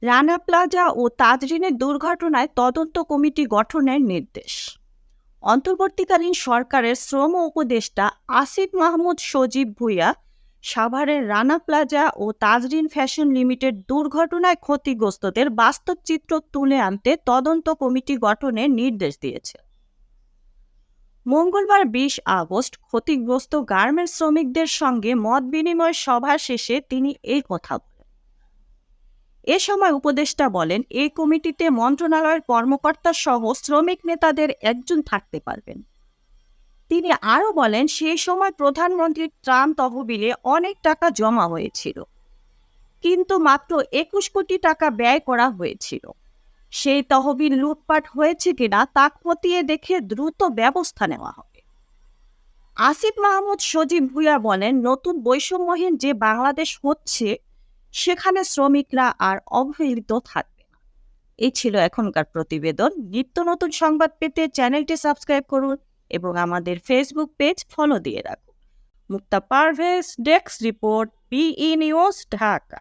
Rana plaza ও তাজরিনের দুর্ঘটনায় তদন্ত committee গঠনের নির্দেশ। অন্তর্বর্তীকালীন সরকারের শ্রম উপদেষ্টা আসিফ মাহমুদ সজীব ভুঁইয়া সাভারের রানা প্লাজা ও তাজরিন ফ্যাশন লিমিটেড দুর্ঘটনায় ক্ষতিগ্রস্তদের বাস্তব চিত্র তুলে আনতে তদন্ত কমিটি গঠনের নির্দেশ দিয়েছে। মঙ্গলবার ২০ আগস্ট ক্ষতিগ্রস্ত গার্মেন্টস শ্রমিকদের সঙ্গে মত বিনিময় সভা শেষে তিনি এই কথা বলেন। এ সময় উপদেষ্টা বলেন, এই কমিটিতে মন্ত্রণালয়ের কর্মকর্তা সহ শ্রমিক নেতাদের একজন থাকতে পারবেন। তিনি আরও বলেন, সেই সময় প্রধানমন্ত্রীর ত্রাণ তহবিলে অনেক টাকা জমা হয়েছিল, কিন্তু মাত্র ২১ কোটি টাকা ব্যয় করা হয়েছিল। সেই তহবিল লুটপাট হয়েছে কিনা তা খতিয়ে দেখে দ্রুত ব্যবস্থা নেওয়া হবে। আসিফ মাহমুদ সজীব ভুঁইয়া বলেন, নতুন বৈষম্যহীন যে বাংলাদেশ হচ্ছে সেখানে শ্রমিকরা আর অবহেলিত থাকবে না। এই ছিল এখনকার প্রতিবেদন। নিত্য নতুন সংবাদ পেতে চ্যানেলটি সাবস্ক্রাইব করুন এবং আমাদের ফেসবুক পেজ ফলো দিয়ে রাখুন। Mukta Parvez, desk report, BE news, Dhaka.